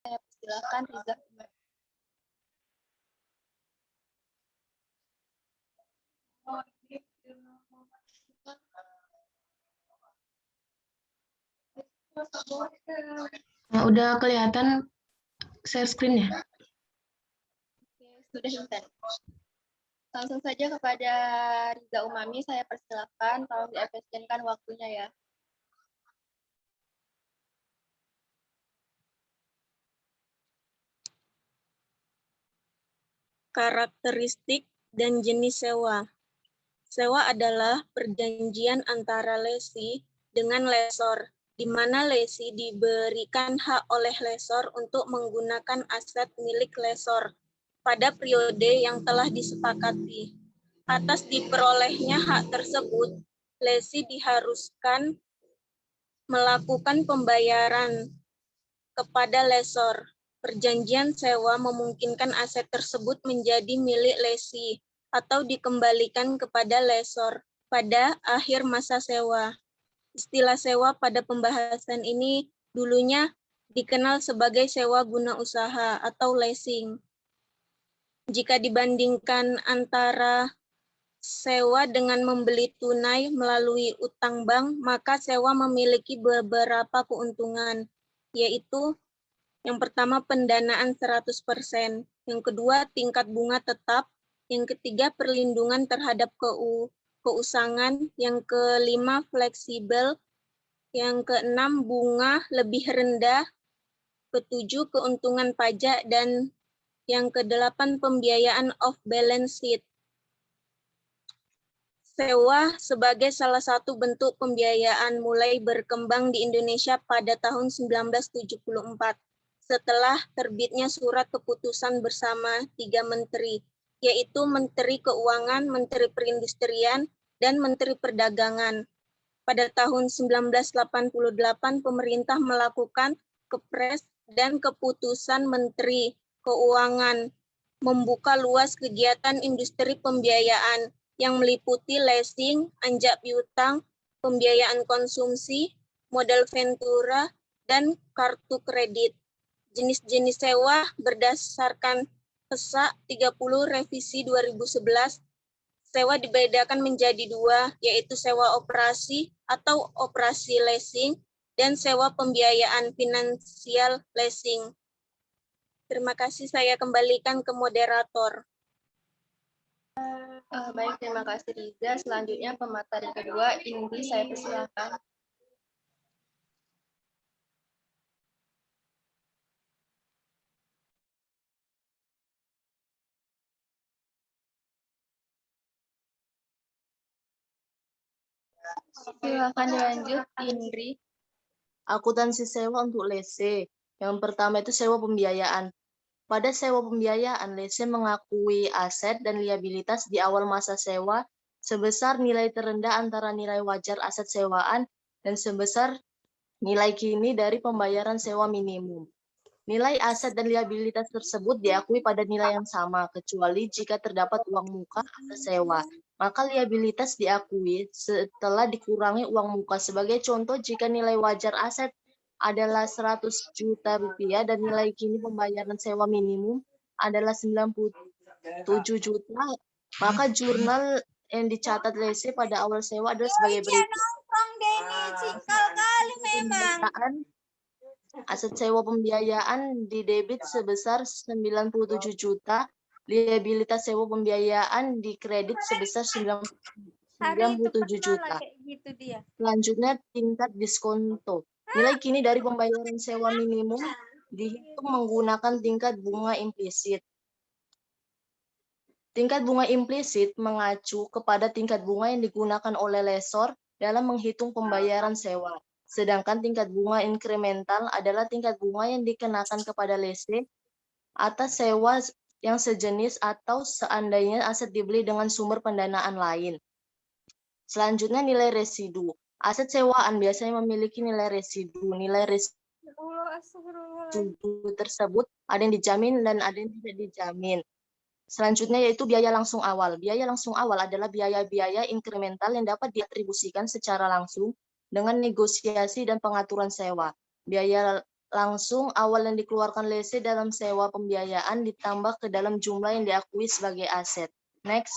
Saya persilakan Riza. Nah, udah kelihatan share screen-nya? Oke, sudah Intan. Langsung saja kepada Riza Umami, saya persilakan tolong diefisienkan waktunya ya. Karakteristik dan jenis sewa. Sewa adalah perjanjian antara lesi dengan lesor, di mana lesi diberikan hak oleh lesor untuk menggunakan aset milik lesor pada periode yang telah disepakati. Atas diperolehnya hak tersebut, lesi diharuskan melakukan pembayaran kepada lesor. Perjanjian sewa memungkinkan aset tersebut menjadi milik lesi atau dikembalikan kepada lesor pada akhir masa sewa. Istilah sewa pada pembahasan ini dulunya dikenal sebagai sewa guna usaha atau leasing. Jika dibandingkan antara sewa dengan membeli tunai melalui utang bank, maka sewa memiliki beberapa keuntungan, yaitu yang pertama, pendanaan 100%. Yang kedua, tingkat bunga tetap. Yang ketiga, perlindungan terhadap keusangan. Yang kelima, fleksibel. Yang keenam, bunga lebih rendah. Ketujuh, keuntungan pajak. Dan yang kedelapan, pembiayaan off balance sheet. Sewa sebagai salah satu bentuk pembiayaan mulai berkembang di Indonesia pada tahun 1974. Setelah terbitnya surat keputusan bersama 3 menteri, yaitu Menteri Keuangan, Menteri Perindustrian, dan Menteri Perdagangan. Pada tahun 1988, pemerintah melakukan Kepres dan keputusan Menteri Keuangan membuka luas kegiatan industri pembiayaan yang meliputi leasing, anjak piutang, pembiayaan konsumsi, modal ventura, dan kartu kredit. Jenis-jenis sewa berdasarkan PESA 30 revisi 2011, sewa dibedakan menjadi dua, yaitu sewa operasi atau operasi leasing dan sewa pembiayaan finansial leasing. Terima kasih, saya kembalikan ke moderator. Baik, terima kasih Riza. Selanjutnya pemateri kedua, Indi, saya persilakan. Silakan dilanjut, Indri. Akuntansi sewa untuk lese. Yang pertama itu sewa pembiayaan. Pada sewa pembiayaan, lese mengakui aset dan liabilitas di awal masa sewa sebesar nilai terendah antara nilai wajar aset sewaan dan sebesar nilai kini dari pembayaran sewa minimum. Nilai aset dan liabilitas tersebut diakui pada nilai yang sama, kecuali jika terdapat uang muka atas sewa. Maka liabilitas diakui setelah dikurangi uang muka. Sebagai contoh, jika nilai wajar aset adalah 100 juta rupiah dan nilai kini pembayaran sewa minimum adalah 97 juta, maka jurnal yang dicatat lese pada awal sewa adalah sebagai berikut. Aset sewa pembiayaan didebit sebesar 97 juta, liabilitas sewa pembiayaan dikredit sebesar 97 juta. Selanjutnya tingkat diskonto. Nilai kini dari pembayaran sewa minimum dihitung menggunakan tingkat bunga implisit. Tingkat bunga implisit mengacu kepada tingkat bunga yang digunakan oleh lesor dalam menghitung pembayaran sewa. Sedangkan tingkat bunga inkremental adalah tingkat bunga yang dikenakan kepada lese atas sewa yang sejenis atau seandainya aset dibeli dengan sumber pendanaan lain. Selanjutnya nilai residu. Aset sewaan biasanya memiliki nilai residu. Nilai residu tersebut ada yang dijamin dan ada yang tidak dijamin. Selanjutnya yaitu biaya langsung awal. Biaya langsung awal adalah biaya-biaya inkremental yang dapat diatribusikan secara langsung dengan negosiasi dan pengaturan sewa. Biaya langsung awal yang dikeluarkan lese dalam sewa pembiayaan ditambah ke dalam jumlah yang diakui sebagai aset. Next.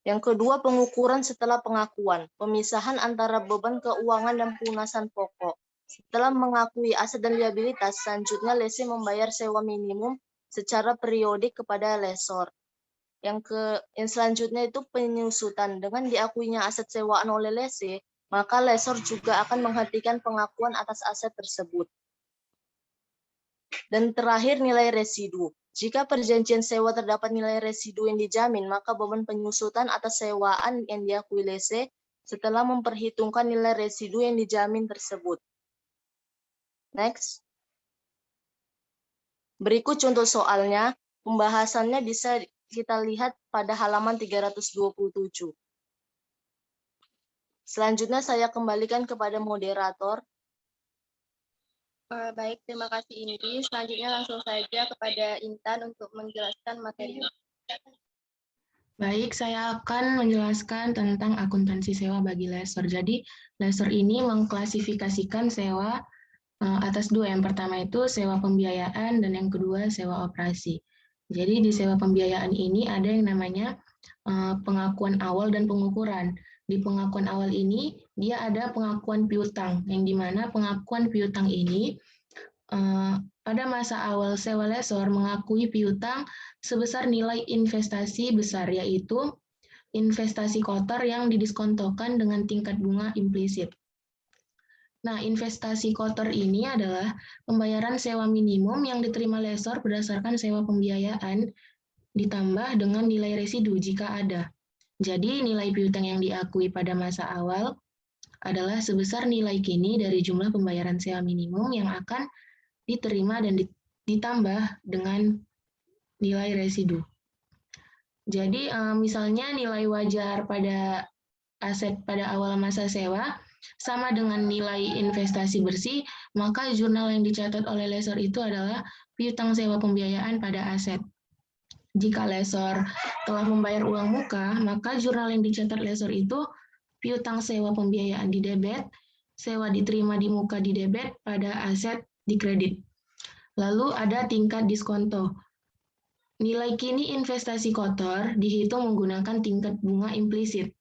Yang kedua, pengukuran setelah pengakuan. Pemisahan antara beban keuangan dan pelunasan pokok. Setelah mengakui aset dan liabilitas, selanjutnya lese membayar sewa minimum secara periodik kepada lesor. Yang selanjutnya itu penyusutan. Dengan diakuinya aset sewaan oleh lese, maka lesor juga akan menghentikan pengakuan atas aset tersebut. Dan terakhir, nilai residu. Jika perjanjian sewa terdapat nilai residu yang dijamin, maka beban penyusutan atas sewaan yang diakui lese setelah memperhitungkan nilai residu yang dijamin tersebut. Next. Berikut contoh soalnya. Pembahasannya bisa kita lihat pada halaman 327. Selanjutnya saya kembalikan kepada moderator. Baik, terima kasih Indri. Selanjutnya langsung saja kepada Intan untuk menjelaskan materi. Baik, saya akan menjelaskan tentang akuntansi sewa bagi lesor. Jadi, lesor ini mengklasifikasikan sewa atas dua. Yang pertama itu sewa pembiayaan dan yang kedua sewa operasi. Jadi, di sewa pembiayaan ini ada yang namanya pengakuan awal dan pengukuran. Di pengakuan awal ini, dia ada pengakuan piutang, yang dimana pengakuan piutang ini pada masa awal sewa lesor mengakui piutang sebesar nilai investasi besar, yaitu investasi kotor yang didiskontokan dengan tingkat bunga implisit. Nah, investasi kotor ini adalah pembayaran sewa minimum yang diterima lesor berdasarkan sewa pembiayaan ditambah dengan nilai residu jika ada. Jadi, nilai piutang yang diakui pada masa awal adalah sebesar nilai kini dari jumlah pembayaran sewa minimum yang akan diterima dan ditambah dengan nilai residu. Jadi, misalnya nilai wajar pada aset pada awal masa sewa sama dengan nilai investasi bersih, maka jurnal yang dicatat oleh lesor itu adalah piutang sewa pembiayaan pada aset. Jika lesor telah membayar uang muka, maka jurnal yang dicatat lesor itu piutang sewa pembiayaan di debit, sewa diterima di muka di debit, pada aset di kredit. Lalu ada tingkat diskonto. Nilai kini investasi kotor dihitung menggunakan tingkat bunga implisit.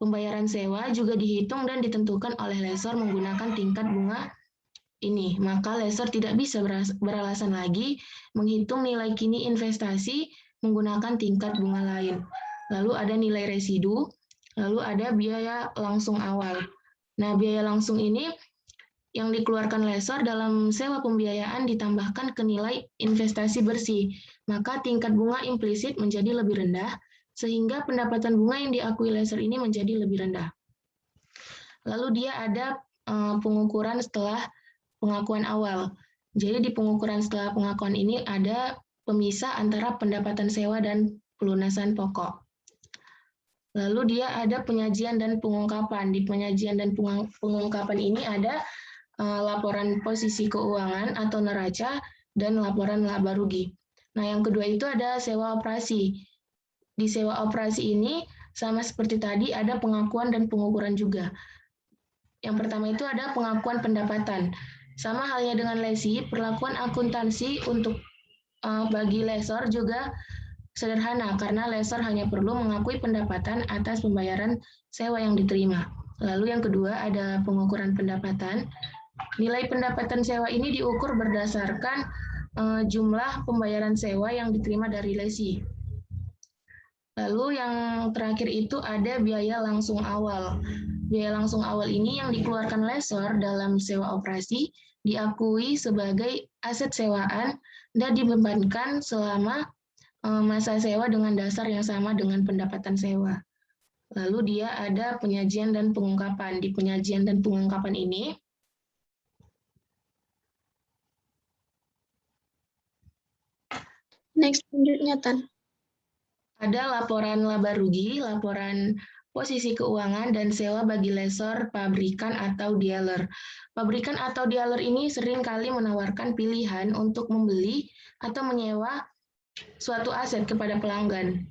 Pembayaran sewa juga dihitung dan ditentukan oleh lesor menggunakan tingkat bunga ini. Maka lesor tidak bisa beralasan lagi menghitung nilai kini investasi menggunakan tingkat bunga lain. Lalu ada nilai residu, lalu ada biaya langsung awal. Nah, biaya langsung ini yang dikeluarkan lesor dalam sewa pembiayaan ditambahkan ke nilai investasi bersih. Maka tingkat bunga implisit menjadi lebih rendah, sehingga pendapatan bunga yang diakui lesor ini menjadi lebih rendah. Lalu dia ada pengukuran setelah pengakuan awal. Jadi di pengukuran setelah pengakuan ini ada pemisah antara pendapatan sewa dan pelunasan pokok. Lalu dia ada penyajian dan pengungkapan. Di penyajian dan pengungkapan ini ada laporan posisi keuangan atau neraca dan laporan laba rugi. Nah, yang kedua itu ada sewa operasi. Di sewa operasi ini sama seperti tadi ada pengakuan dan pengukuran juga. Yang pertama itu ada pengakuan pendapatan. Sama halnya dengan lesi, perlakuan akuntansi untuk bagi lesor juga sederhana karena lesor hanya perlu mengakui pendapatan atas pembayaran sewa yang diterima. Lalu yang kedua ada pengukuran pendapatan. Nilai pendapatan sewa ini diukur berdasarkan jumlah pembayaran sewa yang diterima dari lesi. Lalu yang terakhir itu ada biaya langsung awal. Biaya langsung awal ini yang dikeluarkan lesor dalam sewa operasi diakui sebagai aset sewaan dan dibebankan selama masa sewa dengan dasar yang sama dengan pendapatan sewa. Lalu dia ada penyajian dan pengungkapan. Di penyajian dan pengungkapan ini Next, selanjutnya, Tan. ada laporan laba rugi, laporan posisi keuangan, dan sewa bagi lesor, pabrikan, atau dealer. Pabrikan atau dealer ini sering kali menawarkan pilihan untuk membeli atau menyewa suatu aset kepada pelanggan.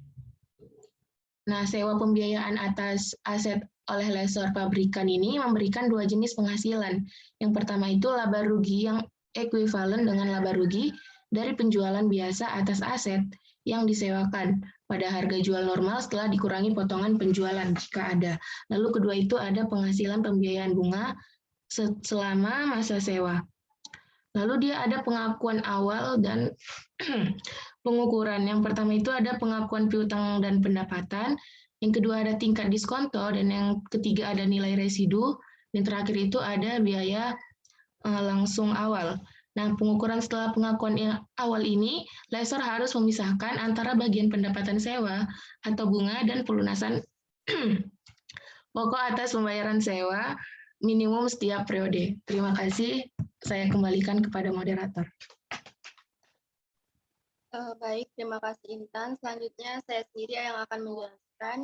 Nah, sewa pembiayaan atas aset oleh lessor pabrikan ini memberikan dua jenis penghasilan. Yang pertama itu laba rugi yang ekuivalen dengan laba rugi dari penjualan biasa atas aset yang disewakan pada harga jual normal setelah dikurangi potongan penjualan jika ada. Lalu kedua itu ada penghasilan pembiayaan bunga selama masa sewa. Lalu dia ada pengakuan awal dan pengukuran. Yang pertama itu ada pengakuan piutang dan pendapatan, yang kedua ada tingkat diskonto, dan yang ketiga ada nilai residu, dan terakhir itu ada biaya langsung awal. Nah, pengukuran setelah pengakuan awal ini, lessor harus memisahkan antara bagian pendapatan sewa atau bunga dan pelunasan pokok atas pembayaran sewa minimum setiap periode. Terima kasih. Saya kembalikan kepada moderator. Baik, terima kasih Intan. Selanjutnya saya sendiri yang akan menjelaskan.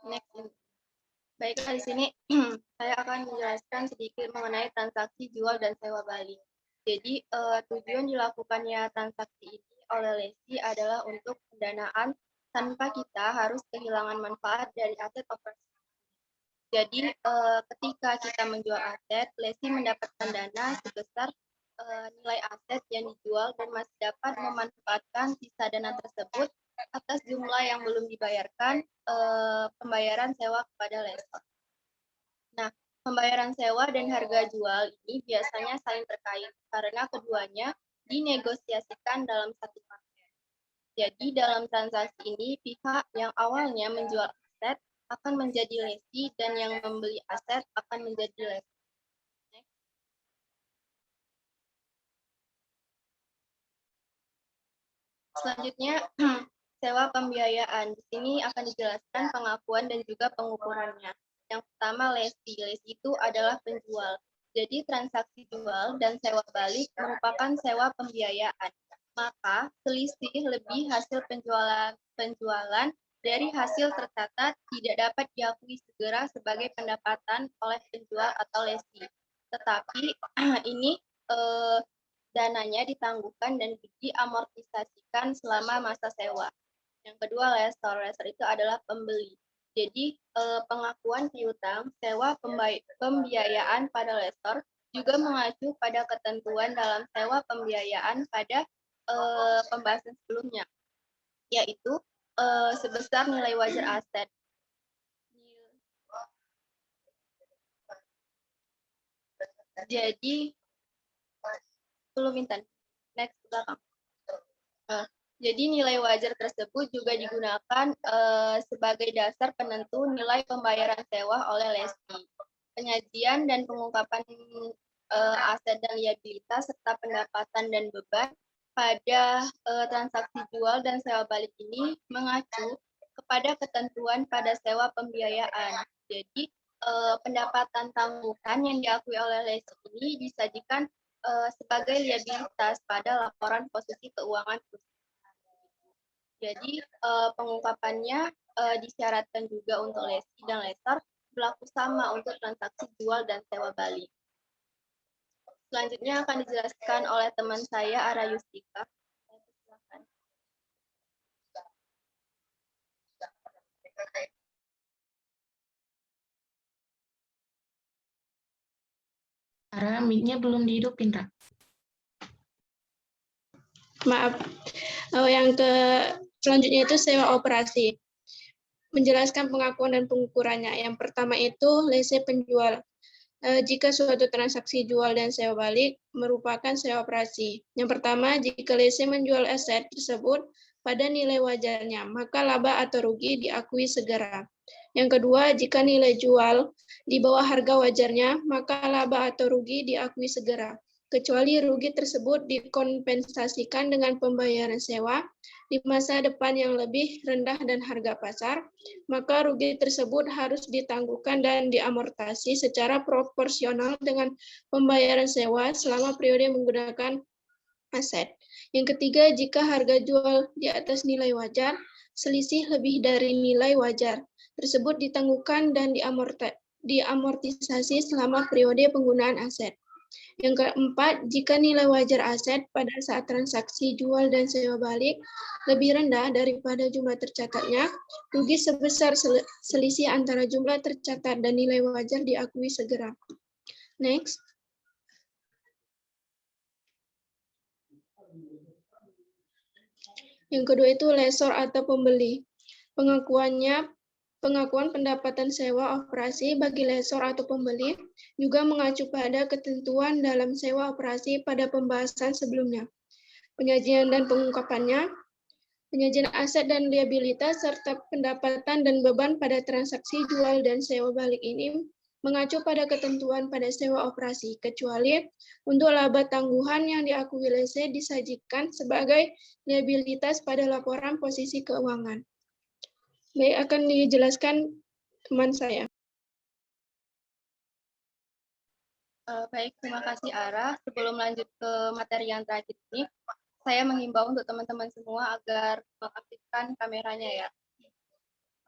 Next. Baiklah, di sini saya akan menjelaskan sedikit mengenai transaksi jual dan sewa balik. Jadi tujuan dilakukannya transaksi ini oleh lesi adalah untuk pendanaan tanpa kita harus kehilangan manfaat dari aset operasi. Jadi ketika kita menjual aset, lesi mendapatkan dana sebesar nilai aset yang dijual dan masih dapat memanfaatkan sisa dana tersebut atas jumlah yang belum dibayarkan pembayaran sewa kepada lessor. Nah, pembayaran sewa dan harga jual ini biasanya saling terkait karena keduanya dinegosiasikan dalam satu paket. Jadi dalam transaksi ini pihak yang awalnya menjual aset akan menjadi lesi dan yang membeli aset akan menjadi lessor. Selanjutnya, sewa pembiayaan. Di sini akan dijelaskan pengakuan dan juga pengukurannya. Yang pertama, lesi. Lesi itu adalah penjual. Jadi, transaksi jual dan sewa balik merupakan sewa pembiayaan. Maka, selisih lebih hasil penjualan dari hasil tercatat tidak dapat diakui segera sebagai pendapatan oleh penjual atau lesi. Tetapi, ini dananya ditangguhkan dan diamortisasikan selama masa sewa. Yang kedua, lessor. Lessor itu adalah pembeli. Jadi, pengakuan piutang, sewa pembiayaan pada lessor juga mengacu pada ketentuan dalam sewa pembiayaan pada pembahasan sebelumnya, yaitu sebesar nilai wajar aset. Jadi, belum Intan. Next, belakang. Jadi nilai wajar tersebut juga digunakan sebagai dasar penentu nilai pembayaran sewa oleh lesi. Penyajian dan pengungkapan aset dan liabilitas serta pendapatan dan beban pada transaksi jual dan sewa balik ini mengacu kepada ketentuan pada sewa pembiayaan. Jadi pendapatan tangguhan yang diakui oleh lesi ini disajikan sebagai liabilitas pada laporan posisi keuangan perusahaan. Jadi pengungkapannya disyaratkan juga untuk lesi dan lessor berlaku sama untuk transaksi jual dan sewa balik. Selanjutnya akan dijelaskan oleh teman saya Ara Yustika. Ara, mic-nya belum dihidupin, Ra. Maaf. Selanjutnya itu sewa operasi. Menjelaskan pengakuan dan pengukurannya. Yang pertama itu lese penjual. Jika suatu transaksi jual dan sewa balik merupakan sewa operasi. Yang pertama, jika lese menjual aset tersebut pada nilai wajarnya, maka laba atau rugi diakui segera. Yang kedua, jika nilai jual di bawah harga wajarnya, maka laba atau rugi diakui segera. Kecuali rugi tersebut dikompensasikan dengan pembayaran sewa di masa depan yang lebih rendah dan harga pasar, maka rugi tersebut harus ditangguhkan dan diamortasi secara proporsional dengan pembayaran sewa selama periode menggunakan aset. Yang ketiga, jika harga jual di atas nilai wajar, selisih lebih dari nilai wajar tersebut ditangguhkan dan diamortisasi selama periode penggunaan aset. Yang keempat, jika nilai wajar aset pada saat transaksi jual dan sewa balik lebih rendah daripada jumlah tercatatnya, rugi sebesar selisih antara jumlah tercatat dan nilai wajar diakui segera. Next. Yang kedua itu lessor atau pembeli. Pengakuan pendapatan sewa operasi bagi lessor atau pembeli juga mengacu pada ketentuan dalam sewa operasi pada pembahasan sebelumnya. Penyajian dan pengungkapannya, penyajian aset dan liabilitas, serta pendapatan dan beban pada transaksi jual dan sewa balik ini mengacu pada ketentuan pada sewa operasi, kecuali untuk laba tangguhan yang diakui lese disajikan sebagai liabilitas pada laporan posisi keuangan. Baik, akan dijelaskan teman saya. Baik, terima kasih Ara. Sebelum lanjut ke materi yang terakhir ini, saya menghimbau untuk teman-teman semua agar mengaktifkan kameranya ya.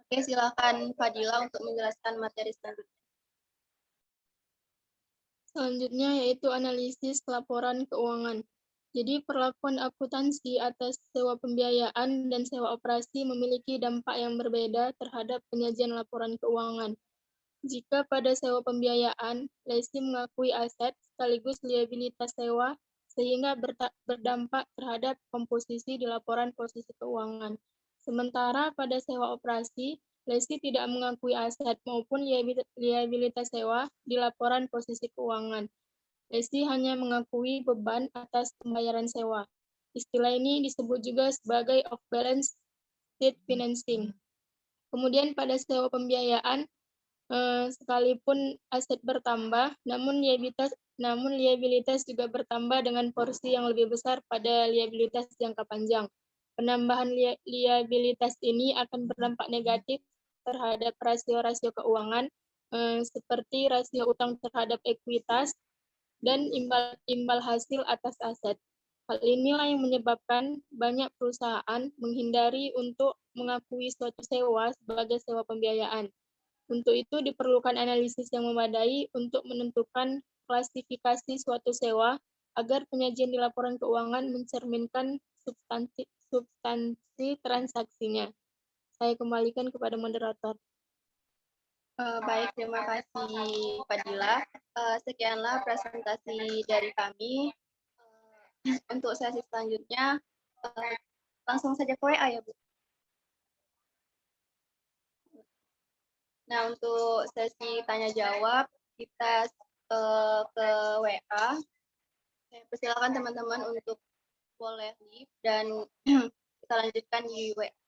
Oke, silakan Fadila untuk menjelaskan materi selanjutnya. Selanjutnya yaitu analisis laporan keuangan. Jadi perlakuan akuntansi atas sewa pembiayaan dan sewa operasi memiliki dampak yang berbeda terhadap penyajian laporan keuangan. Jika pada sewa pembiayaan, lesi mengakui aset sekaligus liabilitas sewa sehingga berdampak terhadap komposisi di laporan posisi keuangan. Sementara pada sewa operasi, lesi tidak mengakui aset maupun liabilitas sewa di laporan posisi keuangan. Lesi hanya mengakui beban atas pembayaran sewa. Istilah ini disebut juga sebagai off-balance sheet financing. Kemudian pada sewa pembiayaan, sekalipun aset bertambah, namun liabilitas juga bertambah dengan porsi yang lebih besar pada liabilitas jangka panjang. Penambahan liabilitas ini akan berdampak negatif terhadap rasio-rasio keuangan, seperti rasio utang terhadap ekuitas dan imbal hasil atas aset. Hal inilah yang menyebabkan banyak perusahaan menghindari untuk mengakui suatu sewa sebagai sewa pembiayaan. Untuk itu diperlukan analisis yang memadai untuk menentukan klasifikasi suatu sewa agar penyajian di laporan keuangan mencerminkan substansi transaksinya. Saya kembalikan kepada moderator. Baik, terima kasih Fadila. Sekianlah presentasi dari kami. Untuk sesi selanjutnya, langsung saja ke WA ya Bu. Nah, untuk sesi tanya jawab, kita ke WA. Persilakan teman-teman untuk boleh live dan kita lanjutkan di WA.